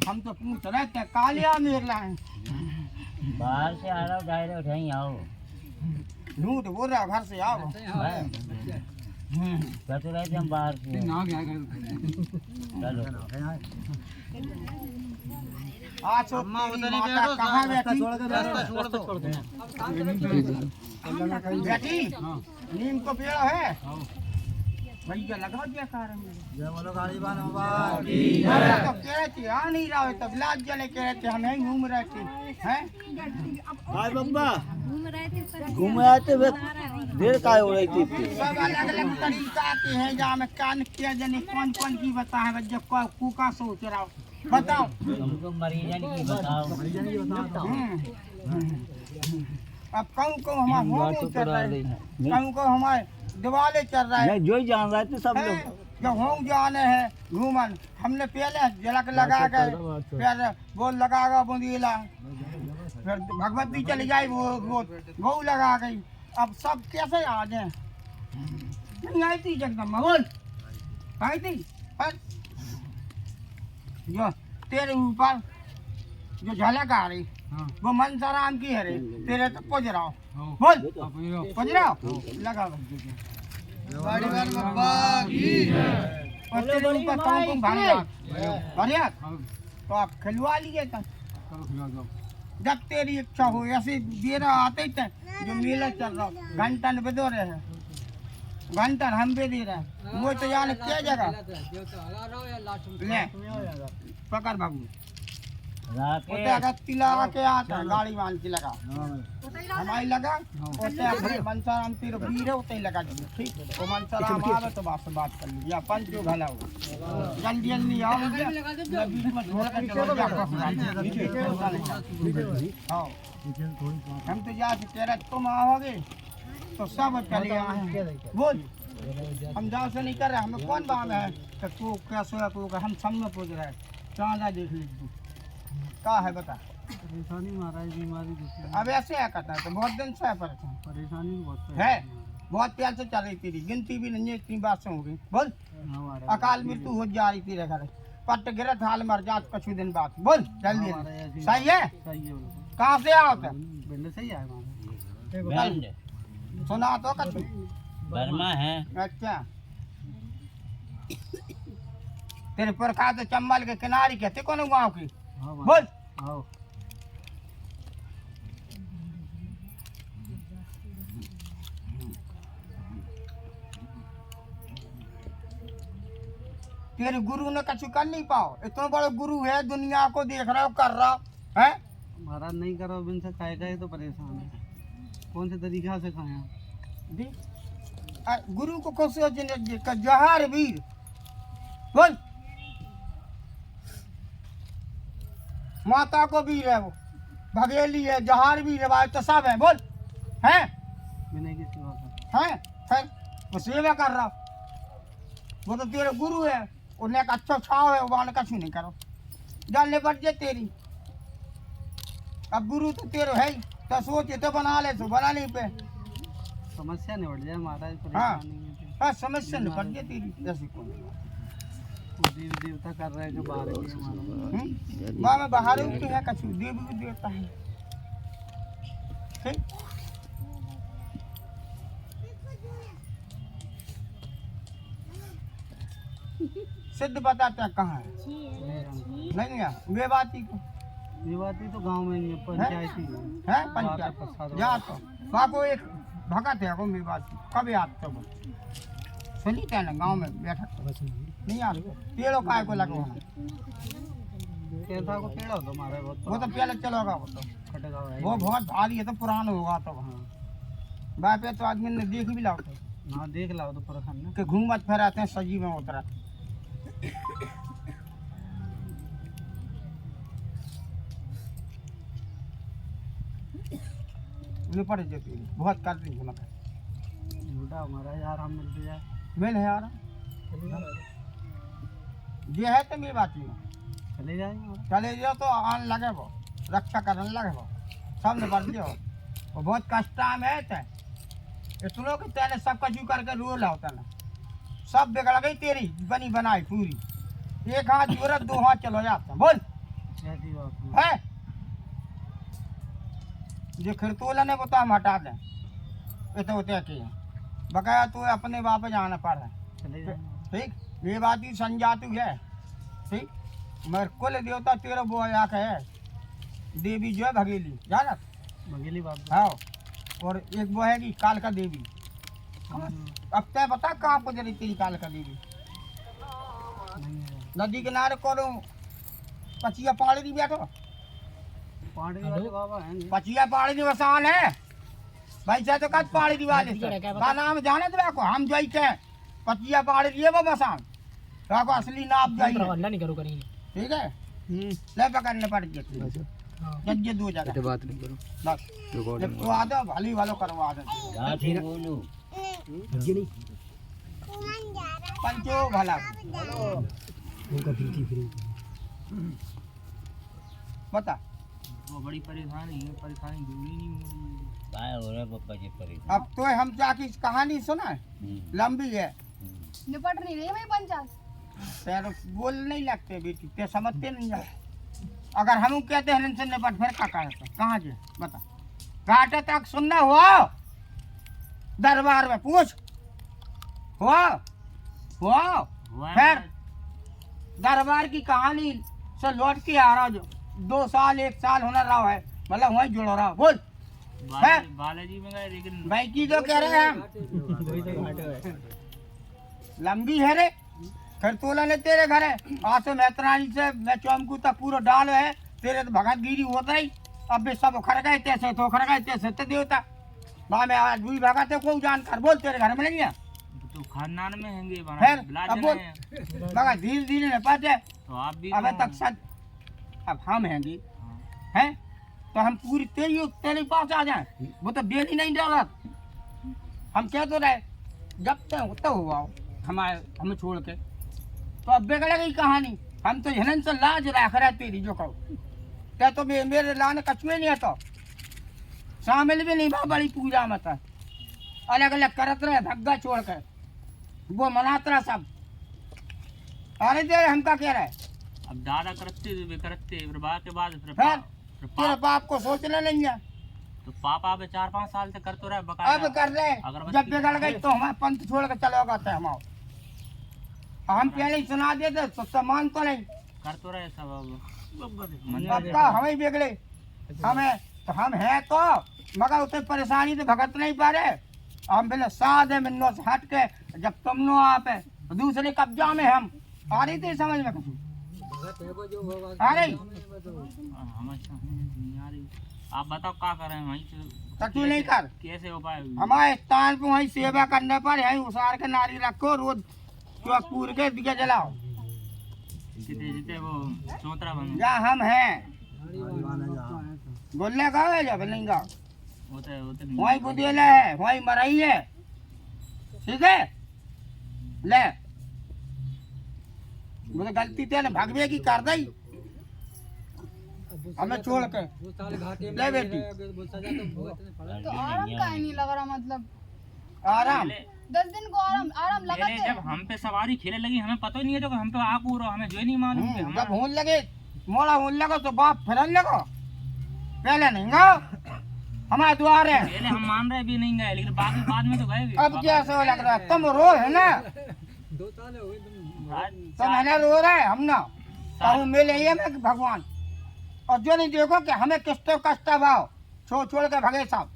हम तो पूछ रहे थे कालिया मेर लाए बाहर से आ रहा हूँ डायरेक्ट यहीं आओ। झूठ बोल रहा घर से आओ। क्या तो रहे थे हम बाहर से। चलो आज माता कहाँ बैठी? बैठी नीम को पेड़ है भैया लगाओ क्या कारण तो कह रहे थे आ नहीं रहा तब लाज जले कह रहे थे हम यहीं घूम रहे थे हैं घूम रहे थे देर का हो रही थी। सब अलग अलग तरीका के हैं जहाँ में कान किया जाने कौन कौन की बता है जब कुका सोच रहा हो बताओ तुमको मरीजन की बताओ। अब कहूँ को हमारे होम चल रहा है कहूँ को हमारे दिवाले चल रहा है जो ही जान रहे थे सब लोग। जब होम जाने हैं घूमन हमने पहले झलक लगा गए फिर वो लगागा बुंदीला फिर भगवती चली जाए वो लगा गई। अब सब कैसे आ जाए नहीं आई थी जगदम्बा बोल आई थी जो तेरे ऊपर जो झलक आ रही वो मनसाराम की है रे तेरे तो पुज रहा हो बोल पुज रहा हो लगा और तेरे ऊपर तुम भरिया तो आप खिलवा लीजिए जब तेरी इच्छा हो ऐसे देर आते ही जो मेला चल रहा घंटन बदो रहे हैं घंटन हम भी दे रहे हैं वो तो जाने क्या जगह ले पकड़ बाबू लगा के आता गाड़ी मान के लगा हमारी लगा मनसाराम तेरे वीर है उतने लगा दीजिए ठीक तो मनसाराम आवे तो बात से बात कर लीजिए पंच जो घला हो जल्दी जल्दी आओ बीच में छोड़ कर चलो हम तो जा से कह रहे तुम आओगे तो सब चले आए बोल हम जाओ से नहीं कर रहे हमें कौन बात है तो तू कैसे हम सब में पूछ रहे चांदा देख लीजिए क्या है बता परेशानी महाराज बीमारी अब ऐसे है कहता है तो बहुत दिन से है परेशानी है बहुत प्यार से चल रही थी गिनती भी नहीं है इतनी बात से होगी बोल अकाल मृत्यु हो जा रही थी रे घर पट गिरत हाल मर जात कुछ दिन बाद बोल जल्दी सही है कहाँ से आओ थे सही है सुना तो कछु बर्मा है। अच्छा तेरे पुरखा तो चंबल के किनारे कहते कौन गाँव की बोल तेरे गुरु ने कछु कर नहीं पाओ इतना बड़ा गुरु है दुनिया को देख रहा हो कर रहा है महाराज नहीं करो बिन से खाएगा तो परेशान है कौन से तरीका से खाए गुरु को खुश जहार वीर बोल माता को वीर है वो भगेली है जहार वीर है तो सब है बोल है फिर वो सेवा कर रहा वो तो तेरे गुरु है उन्हें अच्छा छाव है वो कछु नहीं करो जानने पड़ जाए तेरी अब गुरु तो तेरे है ही तो सोचे तो बना ले तो बना नहीं पे समस्या निपट जाए महाराज। हाँ समस्या निपट जाए तेरी जैसी कौन देव देवता कर रहे हैं जो बाहर माँ में बाहर उठते हैं कछु देव भी देवता है ठीक सिद्ध बताते हैं कहाँ है नहीं है मेवाती को मेवाती तो गांव में ही है पंचायती है पंचायत जा तो वहाँ को एक भगत है वो मेवाती कभी आते वो सुनी थे ना गाँव में बैठा नहीं आ पेड़ों काय को लगा कैसा को पेड़ हो तो हमारे वो तो पहले चलोगा वो तो वो बहुत भारी है तो पुराना होगा तो वहाँ बाप तो आदमी ने देख भी लाओ तो हाँ देख लाओ तो पुरखन कि घूमत फिराते हैं सजी में उतरा निपट जाती बहुत कर दी झूठा हमारा यार हम मिलते जाए मिल है यार ये है तो मेरी बात में चले जाएंगे चले जाओ तो आन लगे वो रक्षा करने लगे वो सब निपट जाओ वो बहुत कष्ट में है इतनों के तेने सब कचू करके रो लाओ तेना सब बिगड़ गई तेरी बनी बनाई पूरी। एक हाथ जरूरत, दो हाथ चलो जाता बोल ऐसी बात नहीं। है। जो खिरतोला ने वो तो हम हटा दें, ये तो होते कि बकाया तो अपने वापस आना पड़ रहा है। चले जाना। ठीक, ये बात ही संजातु है। ठीक, मगर कुल देवता तेरा वो आके है, देवी जो है भगेली जाना। बघेली बात। हाँ, और एक वो है कि कालका देवी। अब तय बता कहाँ पर जरी तेरी कालका देवी? नहीं है। नदी किनारे करो पचिया पहाड़ी दी बैठो, पांडे वाले बाबा हैं। पचिया पहाड़ी दी वसान है भाई चाहे तो कद पहाड़ी दी वाले का नाम जाने तो को हम जाई के पचिया पहाड़ी दी वो वसान को असली नाम जाई नहीं करो करेंगे। ठीक है। ले पकड़ने पड़ गए जज्जे दो जगह बात नहीं करो बस तो आदो भली वालो करवा दे जाके बोलू पंचो भला बता। वो बड़ी परेशानी है, परेशानी दूर ही नहीं हो रही। काय हो रहा है पप्पा जी परेशान। अब तो हम जाके इस कहानी सुना है, लंबी है, निपट नहीं रही भाई पंचायत। तेरे बोल नहीं लगते बेटी, ते समझते नहीं है। अगर हम कहते हैं इनसे निपट फिर का कहाँ जे बता। घाटे तक सुनना हुआ दरबार में पूछ हुआ फिर दरबार की कहानी से लौट के आ रहा जो 2 साल 1 साल होना रहा है, मतलब वहीं जुड़ रहा बोल। बालाजी में गए लेकिन भाई की जो कह रहे हैं हम लंबी है रे। खरतोला ने तेरे घर है आसो मेहतरानी से मैं चौमकू तक पूरा डाल है तेरे तो भगत गिरी होता ही। अब भी सब उखड़ गए तैसे तो उखड़ गए तैसे तो देवता वहाँ में आज भी भगत है को जान कर बोल तेरे घर में नहीं है तो खानदान में हैंगे फिर अब बोल मगर धीरे धीरे न पाते तो आप भी अबे तक सच अब हम हैंगे हैं तो हम पूरी तेरे पास आ जाए वो तो बेल ही नहीं डाला। हम क्या तो रहे जब तक होता हुआ हमें छोड़ के तो अब बिगड़ गई कहानी। हम तो हिनन से लाज रख रहे तेरी जो कहो क्या तो मेरे लाने कछुए नहीं है तो शामिल भी नहीं बा बड़ी पूजा में तो अलग अलग करत रहे धग्गा छोड़ कर वो मनात रहा सब। अरे दे हम का कह रहे अब दादा करते फिर बाद के बाद फिर तेरे बाप को सोचना नहीं है। तो पापा अब 4-5 साल से कर तो रहे अब कर रहे जब बिगड़ गई तो हमारे पंथ छोड़ कर चलो गए हम हम पहले ही सुना देते तो सम्मान तो नहीं कर तो रहे सब। अब का हमें बिगड़े हमें तो हम हैं तो मगर उसे परेशानी तो भगत नहीं पा रहे। हम बिना साध है मिन्नो से हट के जब तुम नो आप है दूसरे कब्जा में हम आ रही थी समझ में कुछ आ रही आप बताओ क्या करें वहीं से तू नहीं कर कैसे हो पाए हमारे स्थान पर वही सेवा करने पर यही उसार के नारी रखो रोज पूर के दिया जलाओ जिते जिते वो चौतरा बन या हम हैं बोलने का है जब नहीं का होते वही बुदेला है वही मरई है ठीक है। ले मुझे गलती तेने भगवे की कर दी हमें छोड़ के ले बेटी तो आराम का नहीं लग रहा मतलब आराम 10 दिन को आराम लगा पहले जब हम पे सवारी खेले लगी हमें पता ही नहीं है तो हम पे आकू रहो हमें जो ही नहीं मालूम कि जब होने लगे मोड़ा होने लगा तो बाप फिरन लगो पहले नहीं गो हमारे द्वार है। पहले हम मान रहे भी नहीं गए लेकिन बाद में तो गए भी। अब कैसे लग रहा है तुम रो है ना 2 साल हो गए तो मैंने रो रहा है हम ना कहूँ मिले ये मैं भगवान और जो नहीं देखो कि हमें किस्ते कष्ट भाव छोड़ के भगे साहब।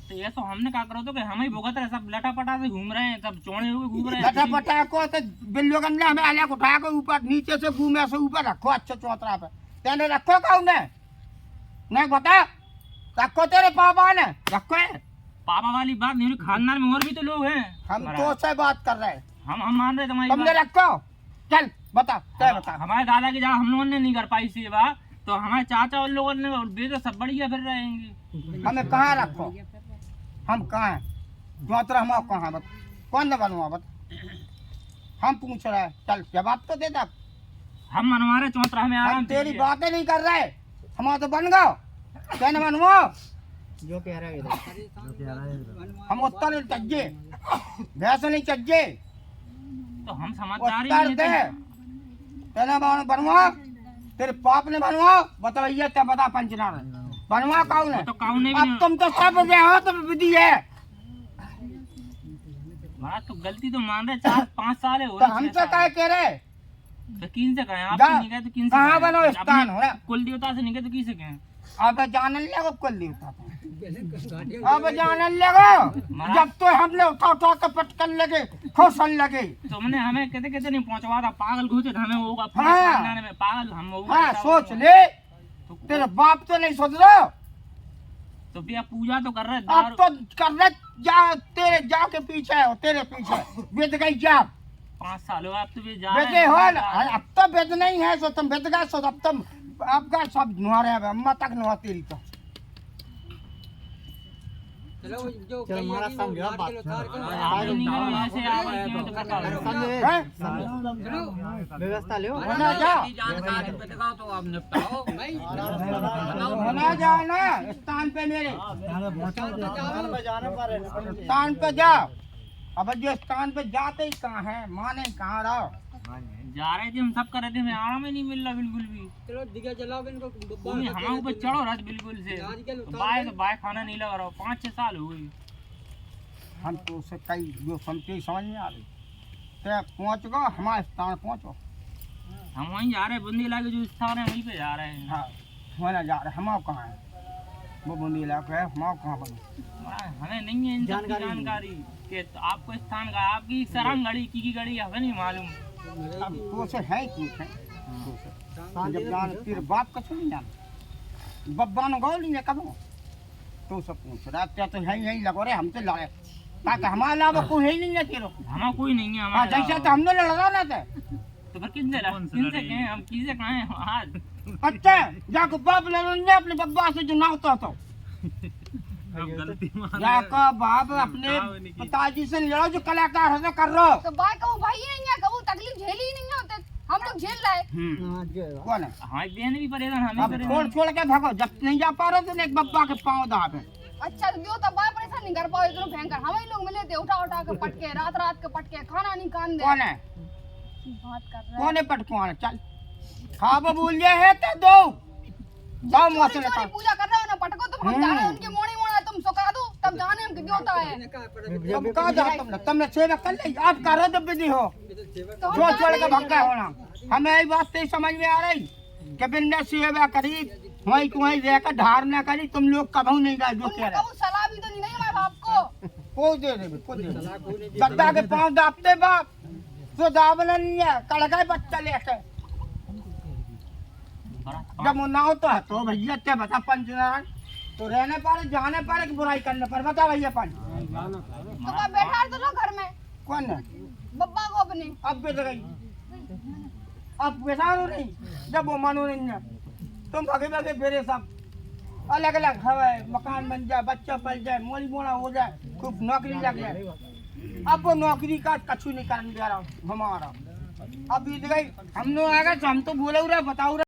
तो ये तो हमने क्या करो तो कि हम ही भुगत रहे सब लटा पटा से घूम रहे हैं सब चौड़े हुए घूम रहे हैं लटा पटा को तो बिल्लो गंदे हमें अलग उठा के ऊपर नीचे से घूमे से ऊपर रखो अच्छे चौतरा पे तेने रखो कहूँ नहीं बता रखो तेरे पापा ने रखो है पापा वाली बात नहीं खानदान में और भी तो लोग हैं हम तो से बात कर रहे हैं हम मान रहे तुम्हारी तुमने रखो चल बता क्या बता। हमारे दादा की जगह हम लोगों ने नहीं कर पाई सेवा तो हमारे चाचा और लोगों ने और बेटे सब बढ़िया फिर रहेंगे। हमें कहाँ रखो हम कहाँ हैं चौतरा हम कहाँ बता कौन न बनवा बता हम पूछ रहे हैं चल जवाब तो दे दे। हम मनवा रहे चौतरा में हम आराम तेरी बातें नहीं कर रहे हमारा तो बन गो क्या न बनवा जो कह रहा है इधर हम उत्तर नहीं चज्जे भैंस नहीं चज्जे तो हम समझदार ही उत्तर नहीं दे थे। तेरा बनवा तेरे पाप ने बनवा बता भैया क्या बता पंचनार बनवा कौन है वो तो काऊ ने भी अब तुम तो सब दे हो तो विधि है महाराज तो गलती तो मान रहे 4-5 साल है हो तो रहे, हमसे 6 साल। क्या कह रहे तो किन से कहें आप जा, नहीं गए तो किन से कहाँ कहें? बनो अपने स्थान हो रहा? कुल देवता से नहीं गए तो किसे कहें? अब जान लगो कुल देवता अब जान लगो जब तो हमने उठा उठा के पटकन लगे खोसन लगे तुमने हमें कहते नहीं पहुंचवा था पागल घोषित हमें होगा पूरे हाँ। खानदान में पागल हम होगा हाँ ऐसा सोच होगा। ले तो, तेरे बाप तो नहीं सोच रहा तो भैया पूजा तो कर रहे अब तो कर रहे जा तेरे जा के पीछे हो तेरे पीछे बेच गई जा 5 साल हो आप तो भी जा बेचे हो ना अब तो बेच नहीं है सो तुम बेच गए सो अब तुम आपका सब नुहारे हैं अम्मा तक नुहा तेरी तो चल हमारा समझा बात आप नहीं गए ऐसे आप क्यों तो पता है। हैं? व्यवस्था ले होना जा होना जाओ ना स्थान पे मेरे स्थान पे जाओ अब जो स्थान पे जाते ही कहाँ है माने कहाँ रहो जा रहे थे हम सब कर रहे थे हमें आराम ही नहीं मिल रहा बिल्कुल भी चलो दिखा चलाओ इनको तुमने हमारे ऊपर चढ़ो रहा बिल्कुल से तो बाय खाना नहीं लगा रहा 5-6 साल हो गई हम तो उसे कई जो समझे समझ में आ रही तो पहुँच गो हमारे स्थान पहुँचो हम वहीं जा रहे हैं बुंदी के जो स्थान है वहीं पे जा रहे हैं। हाँ होना जा रहे हमारे कहाँ है वो बुंदी इलाका है हमारे कहाँ बनो हमें नहीं है इन सब की जानकारी कि आपको स्थान का आपकी सरंग गड़ी की गड़ी हमें नहीं मालूम। अब तो से है क्यों है तो से जब जान तेरे बाप का नहीं जान बब्बा ने गौ नहीं कब तो सब पूछ रहा क्या तो यही लगो रे हमसे लड़े ताकि हमारे अलावा कोई है ही नहीं है तेरे हमारा कोई नहीं है हाँ हमारे जैसे तो हमने लड़ा ना थे तो फिर किनसे कहें हम किसे कहें आज अच्छा जाको बाप लड़ने अपने बब्बा से जो नावता तो जाको बाप अपने पिताजी से लड़ो जो कलाकार है कर रहा तो बाय कबू भाई ही नहीं है कबू तकलीफ झेली ही नहीं होते हम लोग झेल रहे कौन है हमारी बहन भी परेशान हमें अब छोड़ छोड़ के भागो जब नहीं जा पा रहे तो एक बब्बा के पाँव दाबे अच्छा जो तो बाय परेशान नहीं कर पाओ इतना भयंकर हम ही लोग मिले थे उठा उठा के पटके रात रात के पटके खाना नहीं खान दे कौन है बात कर रहे कौन है पटकवान चल खाब बोल है तो दो दो मौसम चोरी का पूजा कर रहे हो ना पटको तुम हम जाने उनके मोड़ी मोड़ा तुम सुखा दो तब जाने हम क्यों होता है तुम कहा जा तुमने सेवा कर ली आप करो तो विधि हो तो हम छोड़ छोड़ जाने के नहीं भक्का होना हमें यही बात नहीं समझ में आ रही कि बिन्ने सेवा करी वहीं को वहीं रहकर धार न करी तुम लोग कभी नहीं गए जो कह रहे कबू सलाह भी तो नहीं हमारे बाप को को दे दे को दे दे गद्दा के पाँव दापते बाप तो दावना नहीं है कड़का बच्चा लेके जब वो ना होता है तो भैया क्या बता पंचनारायण तो रहने पर जाने पर कि बुराई करने पर बता भैया पंच तो मैं बैठा तो लो घर में कौन है बब्बा को अपने अब बेच गई अब परेशान हो नहीं जब वो मानो नहीं है तुम भगे भगे फेरे सब अलग अलग हवा मकान बन जाए बच्चा पल जाए मोली मोड़ा हो जाए खूब नौकरी लग जाए अब वो नौकरी का कछु नहीं करने दे रहा हूँ हमारा अब बीत गई हम लोग आ गए तो हम तो बोले रहे बताओ